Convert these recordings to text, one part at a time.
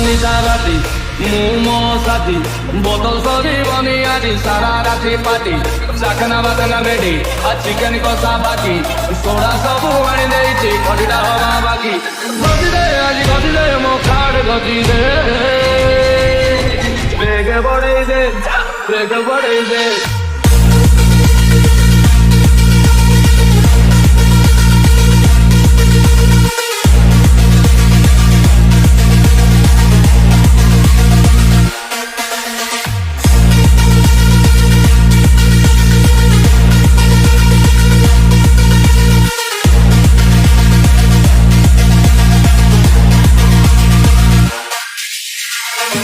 নিশা রাতি মুমো সাথী বোতল সরিবনি আଜି সারা রাতি পাটি চাখনা বাদনা রেডি আর চিকেন কষা বাকি সোডা সবু আনি দেইছি খটিটা হবা বাকি গজি দে আଜି গজি দে মো কার্ড গজি দে বেগে বড়াই দে বেগে বড়াই দে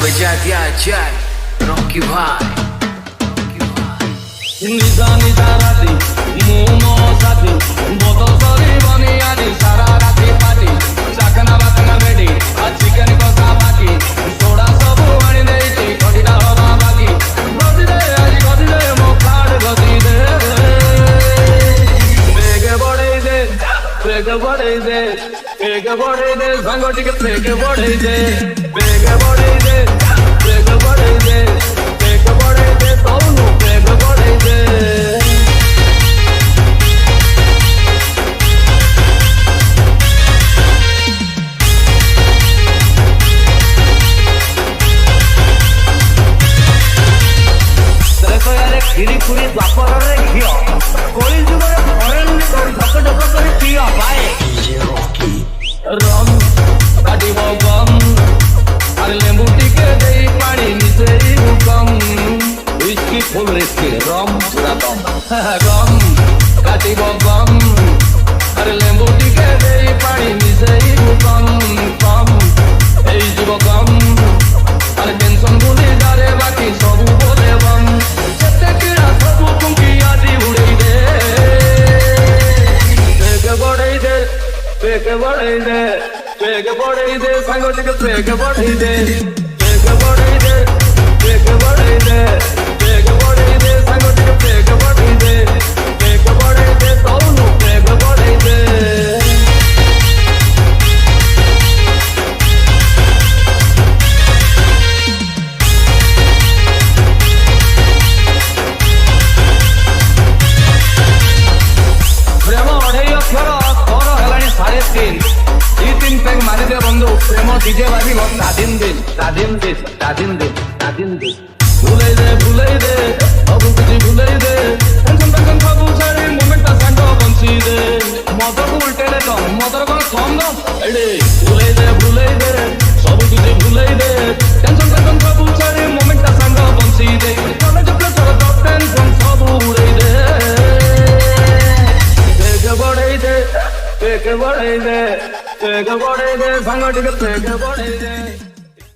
बजा दिया जाए रॉकी भाई নিশা নিশা রাতি মুমো সাথী বোতল সরিবনি আজি সারা রাতি পাটি চাখনা বাদনা রেডি আর চিকেন কষা বাকি সোডা সবু আনি দেইছি খটিটা হবা বাকি গজি দে আজি গজি দে মো কার্ড গজি দে বেগে বড়াই দে বেগে বড়াই দে বেগে বড়াই দে সাঙ্গ টিকে বেগে বড়াই দে বেগে বড়াই দে বেগে বড়াই দে বেগে বড়াই দে তৌনু বেগে বড়াই দে କ୍ଷୀରି ପୁରୀ ଦ୍ୱାପରରେ ଘିଅ କଳି ଯୁଗରେ ଫରେନ୍ କରି ଢକ ଢକ କରି ପିଅ ଭାଇ ରମ୍ କାଟିବ ଗମ୍ ଆରେ ଲେମ୍ବୁ ଟିକେ ଦେଇ ପାଣି ମିଶେଇବୁ କମ୍ ହୁଇସ୍କି ଫୁଲ୍ ରିସ୍କି ରମ୍ ପୁରା ଦମ୍ ଗମ୍ କାଟିବ ଗମ୍ ଆରେ ଲେମ୍ବୁ ଟିକେ ଦେଇ ପାଣି ମିଶେଇବୁ କମ୍ କମ୍ ହେଇଯିବ କମ୍ ଆରେ ଟେନସନ୍ ଭୁଲି ଯାରେ ବାକି ସବୁ ବୋଲେ ବମ୍ ଯେତେ କିଣା ସବୁ କୁଙ୍କି ଆଜି ଉଡେଇ ଦେ ବେଗ ବଢେଇ ଦେ ବେଗ ବଢେଇ ଦେ ବେଗ ବଢେଇ ଦେ ସାଙ୍ଗ ଟିକେ ବେଗ ବଢେଇ ଦେ ବେଗ ବଢେଇ ଦେ ବେଗ ବଢେଇ ଦେ ବେଗ ବଢେଇ ଦେ ସାଙ୍ଗ ଟିକେ ବେଗ ବଢେଇ ଦେ ବେଗ ବଢେଇ ଦେ ତଉନୁ ବେଗ ବଢେଇ ଦେ ପ୍ରେମ ଅଢେଇ ଅକ୍ଷର ତୋର ହେଲାଣି 3.5 ଦି 3 ପେଗ ମାରିଦେ ବନ୍ଧୁ ପ୍ରେମ ଡିଜେ ବାଜିବ ସ୍ୱାଧୀନ ଦିନ ସ୍ୱାଧୀନ ଦିନ ସ୍ୱାଧୀନ ଦିନ ସ୍ୱାଧୀନ ଦିନ ଭୁଲେଇ ଦେ ସବୁ କିଛି ଭୁଲେଇ ଦେ ଟେନସନ୍ ଟେନସନ୍ ସବୁ ଛାଡ଼ି ମୋମେଣ୍ଟଟା ସାଙ୍ଗ ବଞ୍ଚି ଦେ ମଦକୁ ଉଲ୍ଟେଇଲେ ତ ମଦର କଣ କମ୍ ଦମ୍ ଏଇଠି ଭୁଲେଇ ଦେ ସବୁ କିଛି ଭୁଲେଇ ଦେ ଟେନସନ୍ ଟେନସନ୍ ସବୁ ଛାଡ଼ି ମୋମେଣ୍ଟଟା ସାଙ୍ଗ ବଞ୍ଚି ଦେ କଲେଜ ପ୍ରେସର ଜବ୍ ଟେନସନ୍ ସବୁ ଉଡେଇ ଦେ ବେଗ ବଢେଇ ଦେ ବେଗ ବଢେଇ ଦେ ବେଗ ବଢେଇ ଦେ ସାଙ୍ଗ ଟିକେ ବେଗ ବଢେଇ ଦେ